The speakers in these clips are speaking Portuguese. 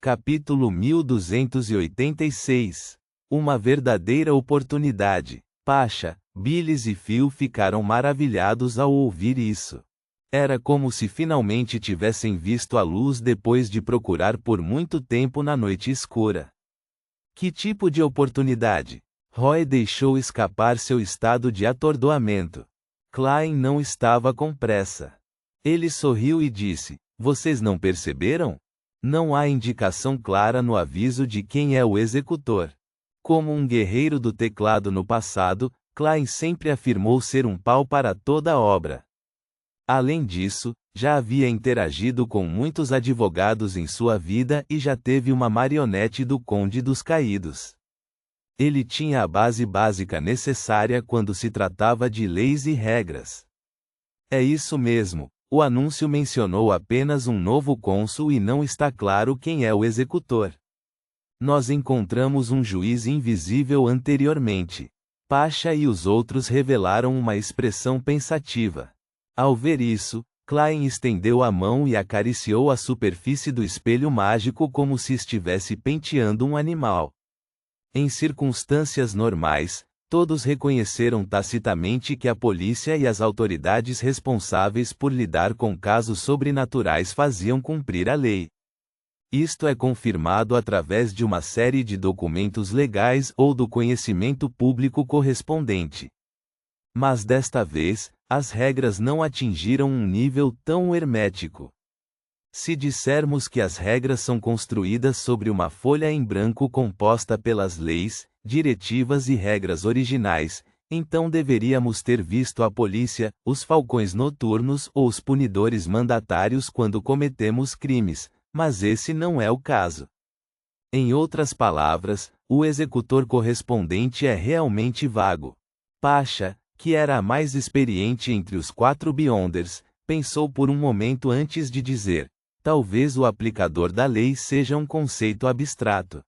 Capítulo 1286. Uma verdadeira oportunidade. Pasha, Bilis e Phil ficaram maravilhados ao ouvir isso. Era como se finalmente tivessem visto a luz depois de procurar por muito tempo na noite escura. Que tipo de oportunidade? Roy deixou escapar seu estado de atordoamento. Klein não estava com pressa. Ele sorriu e disse: "Vocês não perceberam? Não há indicação clara no aviso de quem é o executor." Como um guerreiro do teclado no passado, Klein sempre afirmou ser um pau para toda obra. Além disso, já havia interagido com muitos advogados em sua vida e já teve uma marionete do Conde dos Caídos. Ele tinha a base básica necessária quando se tratava de leis e regras. É isso mesmo. O anúncio mencionou apenas um novo cônsul e não está claro quem é o executor. Nós encontramos um juiz invisível anteriormente. Pasha e os outros revelaram uma expressão pensativa. Ao ver isso, Klein estendeu a mão e acariciou a superfície do espelho mágico como se estivesse penteando um animal. Em circunstâncias normais, todos reconheceram tacitamente que a polícia e as autoridades responsáveis por lidar com casos sobrenaturais faziam cumprir a lei. Isto é confirmado através de uma série de documentos legais ou do conhecimento público correspondente. Mas desta vez, as regras não atingiram um nível tão hermético. Se dissermos que as regras são construídas sobre uma folha em branco composta pelas leis, diretivas e regras originais, então deveríamos ter visto a polícia, os falcões noturnos ou os punidores mandatários quando cometemos crimes, mas esse não é o caso. Em outras palavras, o executor correspondente é realmente vago. Pasha, que era a mais experiente entre os 4 Beyonders, pensou por um momento antes de dizer: talvez o aplicador da lei seja um conceito abstrato.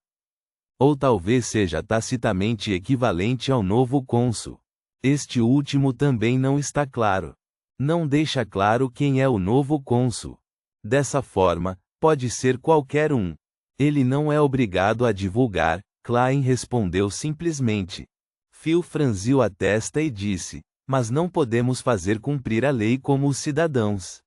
Ou talvez seja tacitamente equivalente ao novo cônsul. Este último também não está claro. Não deixa claro quem é o novo cônsul. Dessa forma, pode ser qualquer um. Ele não é obrigado a divulgar, Klein respondeu simplesmente. Phil franziu a testa e disse: mas não podemos fazer cumprir a lei como os cidadãos.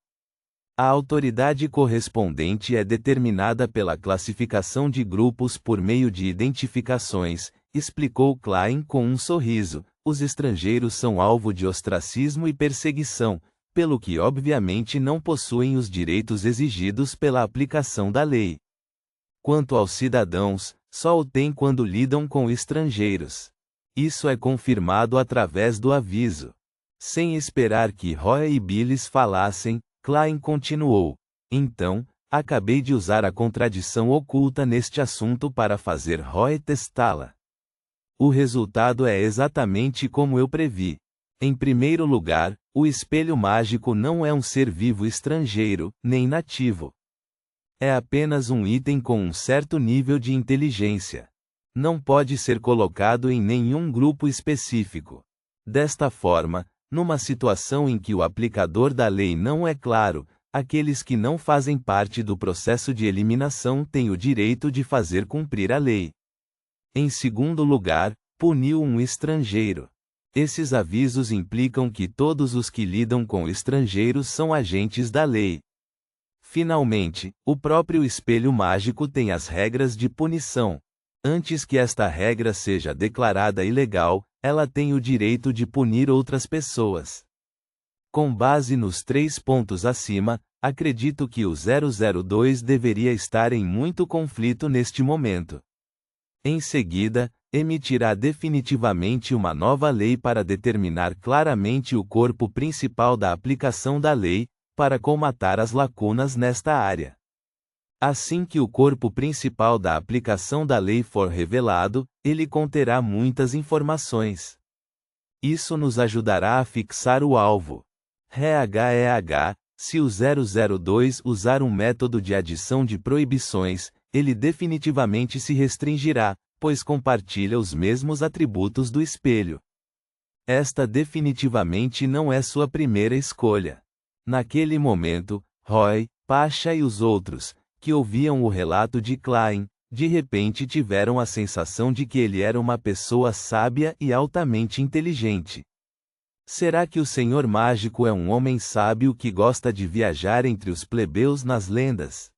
A autoridade correspondente é determinada pela classificação de grupos por meio de identificações, explicou Klein com um sorriso. Os estrangeiros são alvo de ostracismo e perseguição, pelo que obviamente não possuem os direitos exigidos pela aplicação da lei. Quanto aos cidadãos, só o têm quando lidam com estrangeiros. Isso é confirmado através do aviso. Sem esperar que Roy e Bilis falassem, Klein continuou: então, acabei de usar a contradição oculta neste assunto para fazer Roy testá-la. O resultado é exatamente como eu previ. Em primeiro lugar, o espelho mágico não é um ser vivo estrangeiro, nem nativo. É apenas um item com um certo nível de inteligência. Não pode ser colocado em nenhum grupo específico. Desta forma, numa situação em que o aplicador da lei não é claro, aqueles que não fazem parte do processo de eliminação têm o direito de fazer cumprir a lei. Em segundo lugar, puniu um estrangeiro. Esses avisos implicam que todos os que lidam com estrangeiros são agentes da lei. Finalmente, o próprio espelho mágico tem as regras de punição. Antes que esta regra seja declarada ilegal, ela tem o direito de punir outras pessoas. Com base nos 3 pontos acima, acredito que o 002 deveria estar em muito conflito neste momento. Em seguida, emitirá definitivamente uma nova lei para determinar claramente o corpo principal da aplicação da lei, para colmatar as lacunas nesta área. Assim que o corpo principal da aplicação da lei for revelado, ele conterá muitas informações. Isso nos ajudará a fixar o alvo. Se o 002 usar um método de adição de proibições, ele definitivamente se restringirá, pois compartilha os mesmos atributos do espelho. Esta definitivamente não é sua primeira escolha. Naquele momento, Roy, Pasha e os outros, que ouviam o relato de Klein, de repente tiveram a sensação de que ele era uma pessoa sábia e altamente inteligente. Será que o Senhor Mágico é um homem sábio que gosta de viajar entre os plebeus nas lendas?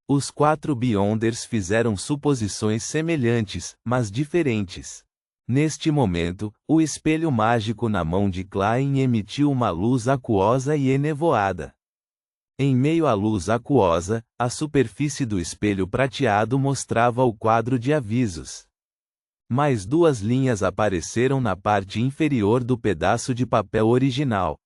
Os 4 Beyonders fizeram suposições semelhantes, mas diferentes. Neste momento, o espelho mágico na mão de Klein emitiu uma luz aquosa e enevoada. Em meio à luz aquosa, a superfície do espelho prateado mostrava o quadro de avisos. Mais 2 linhas apareceram na parte inferior do pedaço de papel original.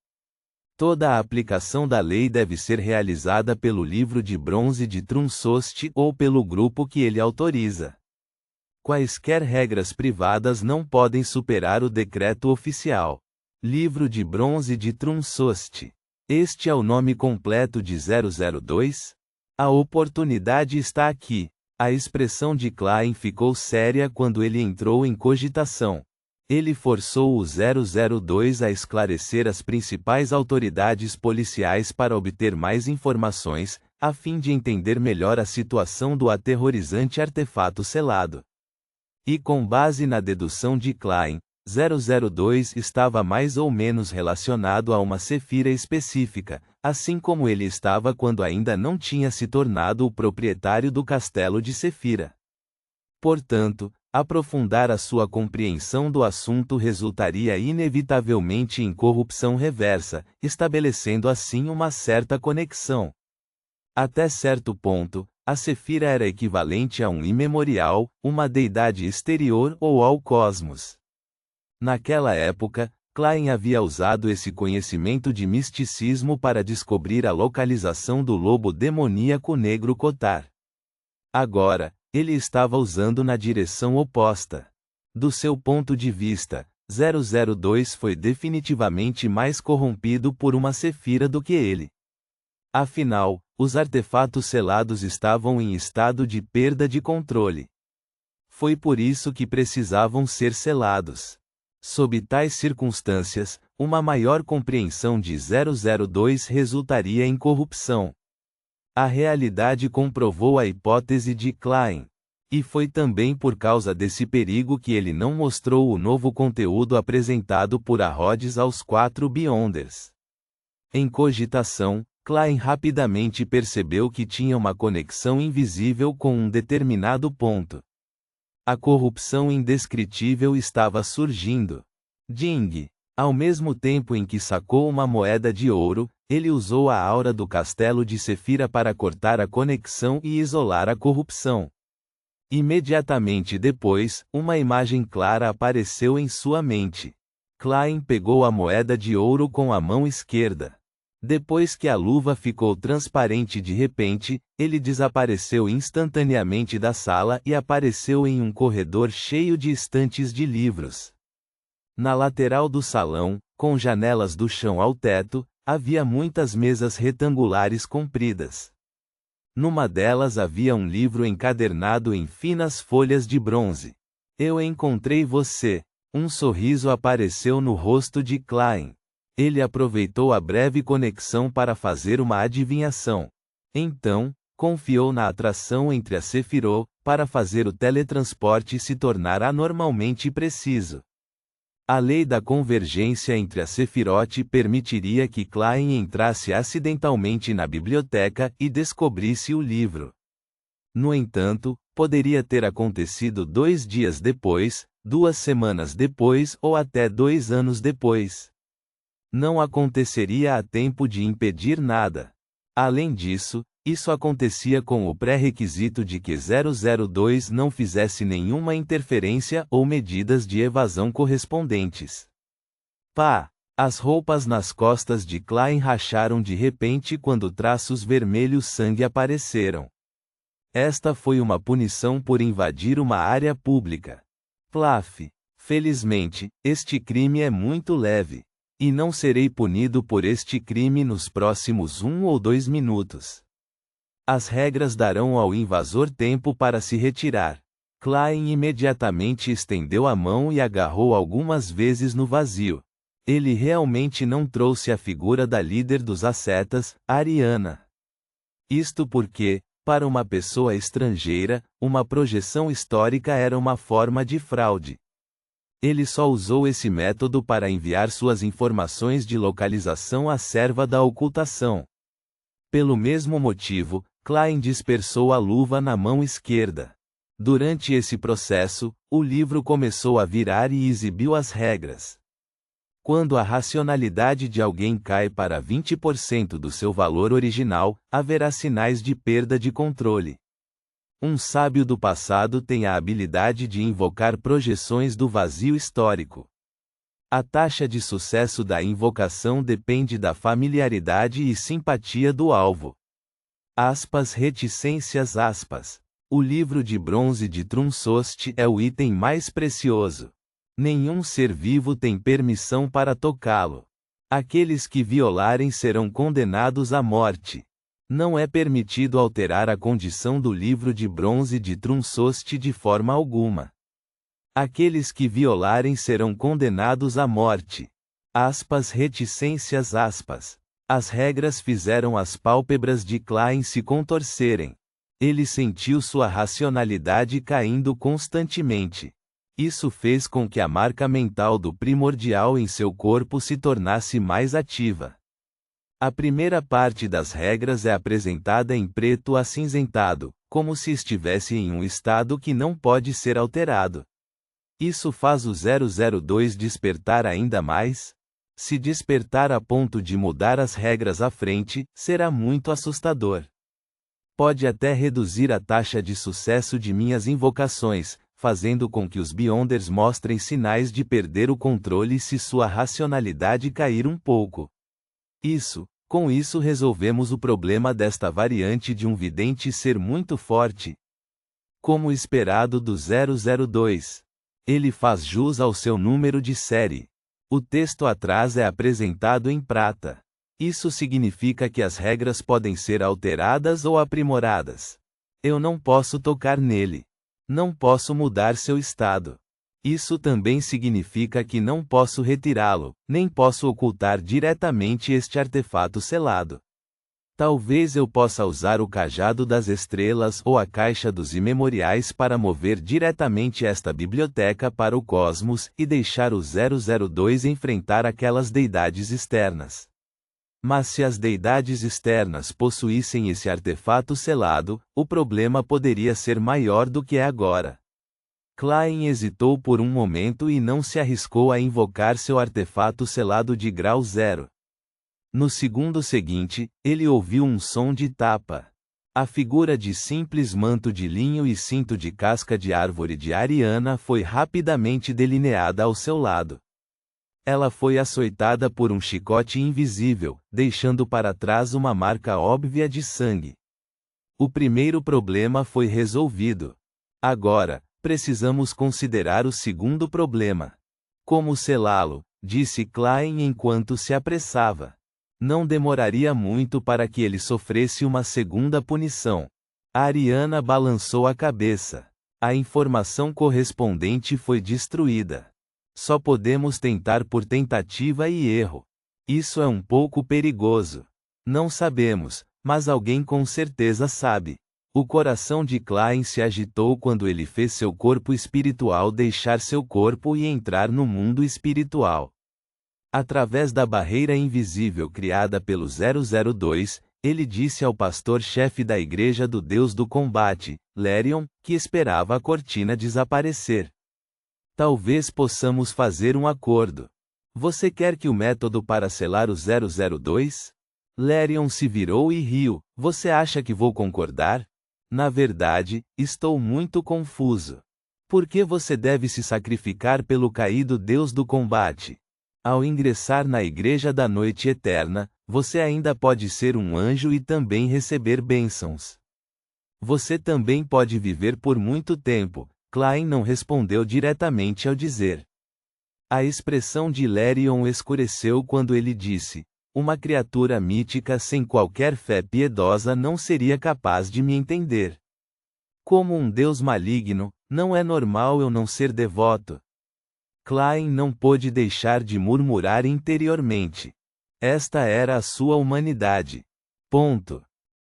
Toda a aplicação da lei deve ser realizada pelo livro de bronze de Trunsost ou pelo grupo que ele autoriza. Quaisquer regras privadas não podem superar o decreto oficial. Livro de bronze de Trunsost. Este é o nome completo de 002? A oportunidade está aqui. A expressão de Klein ficou séria quando ele entrou em cogitação. Ele forçou o 002 a esclarecer as principais autoridades policiais para obter mais informações, a fim de entender melhor a situação do aterrorizante artefato selado. E com base na dedução de Klein, 002 estava mais ou menos relacionado a uma Sefira específica, assim como ele estava quando ainda não tinha se tornado o proprietário do castelo de Sefira. Portanto, aprofundar a sua compreensão do assunto resultaria inevitavelmente em corrupção reversa, estabelecendo assim uma certa conexão. Até certo ponto, a Sefira era equivalente a um imemorial, uma deidade exterior ou ao cosmos. Naquela época, Klein havia usado esse conhecimento de misticismo para descobrir a localização do lobo demoníaco negro Kotar. Agora, ele estava usando na direção oposta. Do seu ponto de vista, 002 foi definitivamente mais corrompido por uma Sefira do que ele. Afinal, os artefatos selados estavam em estado de perda de controle. Foi por isso que precisavam ser selados. Sob tais circunstâncias, uma maior compreensão de 002 resultaria em corrupção. A realidade comprovou a hipótese de Klein. E foi também por causa desse perigo que ele não mostrou o novo conteúdo apresentado por Rhodes aos 4 Beyonders. Em cogitação, Klein rapidamente percebeu que tinha uma conexão invisível com um determinado ponto. A corrupção indescritível estava surgindo. Ding. Ao mesmo tempo em que sacou uma moeda de ouro, ele usou a aura do castelo de Sefira para cortar a conexão e isolar a corrupção. Imediatamente depois, uma imagem clara apareceu em sua mente. Klein pegou a moeda de ouro com a mão esquerda. Depois que a luva ficou transparente de repente, ele desapareceu instantaneamente da sala e apareceu em um corredor cheio de estantes de livros. Na lateral do salão, com janelas do chão ao teto, havia muitas mesas retangulares compridas. Numa delas havia um livro encadernado em finas folhas de bronze. Eu encontrei você. Um sorriso apareceu no rosto de Klein. Ele aproveitou a breve conexão para fazer uma adivinhação. Então, confiou na atração entre a Sefirot, para fazer o teletransporte se tornar anormalmente preciso. A lei da convergência entre a Sefirot permitiria que Klein entrasse acidentalmente na biblioteca e descobrisse o livro. No entanto, poderia ter acontecido 2 dias depois, 2 semanas depois ou até 2 anos depois. Não aconteceria a tempo de impedir nada. Além disso, isso acontecia com o pré-requisito de que 002 não fizesse nenhuma interferência ou medidas de evasão correspondentes. Pá! As roupas nas costas de Klein racharam de repente quando traços vermelhos sangue apareceram. Esta foi uma punição por invadir uma área pública. Plaf! Felizmente, este crime é muito leve. E não serei punido por este crime nos próximos 1 ou 2 minutos. As regras darão ao invasor tempo para se retirar. Klein imediatamente estendeu a mão e agarrou algumas vezes no vazio. Ele realmente não trouxe a figura da líder dos ascetas, Ariana. Isto porque, Para uma pessoa estrangeira, uma projeção histórica era uma forma de fraude. Ele só usou esse método para enviar suas informações de localização à serva da ocultação. Pelo mesmo motivo, Klein dispersou a luva na mão esquerda. Durante esse processo, o livro começou a virar e exibiu as regras. Quando a racionalidade de alguém cai para 20% do seu valor original, haverá sinais de perda de controle. Um sábio do passado tem a habilidade de invocar projeções do vazio histórico. A taxa de sucesso da invocação depende da familiaridade e simpatia do alvo. Reticências. O livro de bronze de Trunsost é o item mais precioso. Nenhum ser vivo tem permissão para tocá-lo. Aqueles que violarem serão condenados à morte. Não é permitido alterar a condição do livro de bronze de Trunsost de forma alguma. Aqueles que violarem serão condenados à morte. Reticências. As regras fizeram as pálpebras de Klein se contorcerem. Ele sentiu sua racionalidade caindo constantemente. Isso fez com que a marca mental do primordial em seu corpo se tornasse mais ativa. A primeira parte das regras é apresentada em preto acinzentado, como se estivesse em um estado que não pode ser alterado. Isso faz o 002 despertar ainda mais? Se despertar a ponto de mudar as regras à frente, será muito assustador. Pode até reduzir a taxa de sucesso de minhas invocações, fazendo com que os Beyonders mostrem sinais de perder o controle se sua racionalidade cair um pouco. Com isso resolvemos o problema desta variante de um vidente ser muito forte. Como esperado do 002. Ele faz jus ao seu número de série. O texto atrás é apresentado em prata. Isso significa que as regras podem ser alteradas ou aprimoradas. Eu não posso tocar nele. Não posso mudar seu estado. Isso também significa que não posso retirá-lo, nem posso ocultar diretamente este artefato selado. Talvez eu possa usar o cajado das estrelas ou a caixa dos imemoriais para mover diretamente esta biblioteca para o cosmos e deixar o 002 enfrentar aquelas deidades externas. Mas se as deidades externas possuíssem esse artefato selado, o problema poderia ser maior do que é agora. Klein hesitou por um momento e não se arriscou a invocar seu artefato selado de grau 0. No segundo seguinte, ele ouviu um som de tapa. A figura de simples manto de linho e cinto de casca de árvore de Ariana foi rapidamente delineada ao seu lado. Ela foi açoitada por um chicote invisível, deixando para trás uma marca óbvia de sangue. O primeiro problema foi resolvido. Agora, precisamos considerar o segundo problema. Como selá-lo? Disse Klein enquanto se apressava. Não demoraria muito para que ele sofresse uma segunda punição. A Ariana balançou a cabeça. A informação correspondente foi destruída. Só podemos tentar por tentativa e erro. Isso é um pouco perigoso. Não sabemos, mas alguém com certeza sabe. O coração de Klein se agitou quando ele fez seu corpo espiritual deixar seu corpo e entrar no mundo espiritual. Através da barreira invisível criada pelo 002, ele disse ao pastor-chefe da Igreja do Deus do Combate, Lerion, que esperava a cortina desaparecer. Talvez possamos fazer um acordo. Você quer que o método para selar o 002? Lerion se virou e riu. Você acha que vou concordar? Na verdade, estou muito confuso. Por que você deve se sacrificar pelo caído Deus do Combate? Ao ingressar na Igreja da Noite Eterna, você ainda pode ser um anjo e também receber bênçãos. Você também pode viver por muito tempo. Klein não respondeu diretamente ao dizer. A expressão de Lerion escureceu quando ele disse: uma criatura mítica sem qualquer fé piedosa não seria capaz de me entender. Como um deus maligno, não é normal eu não ser devoto. Klein não pôde deixar de murmurar interiormente. Esta era a sua humanidade. Ponto.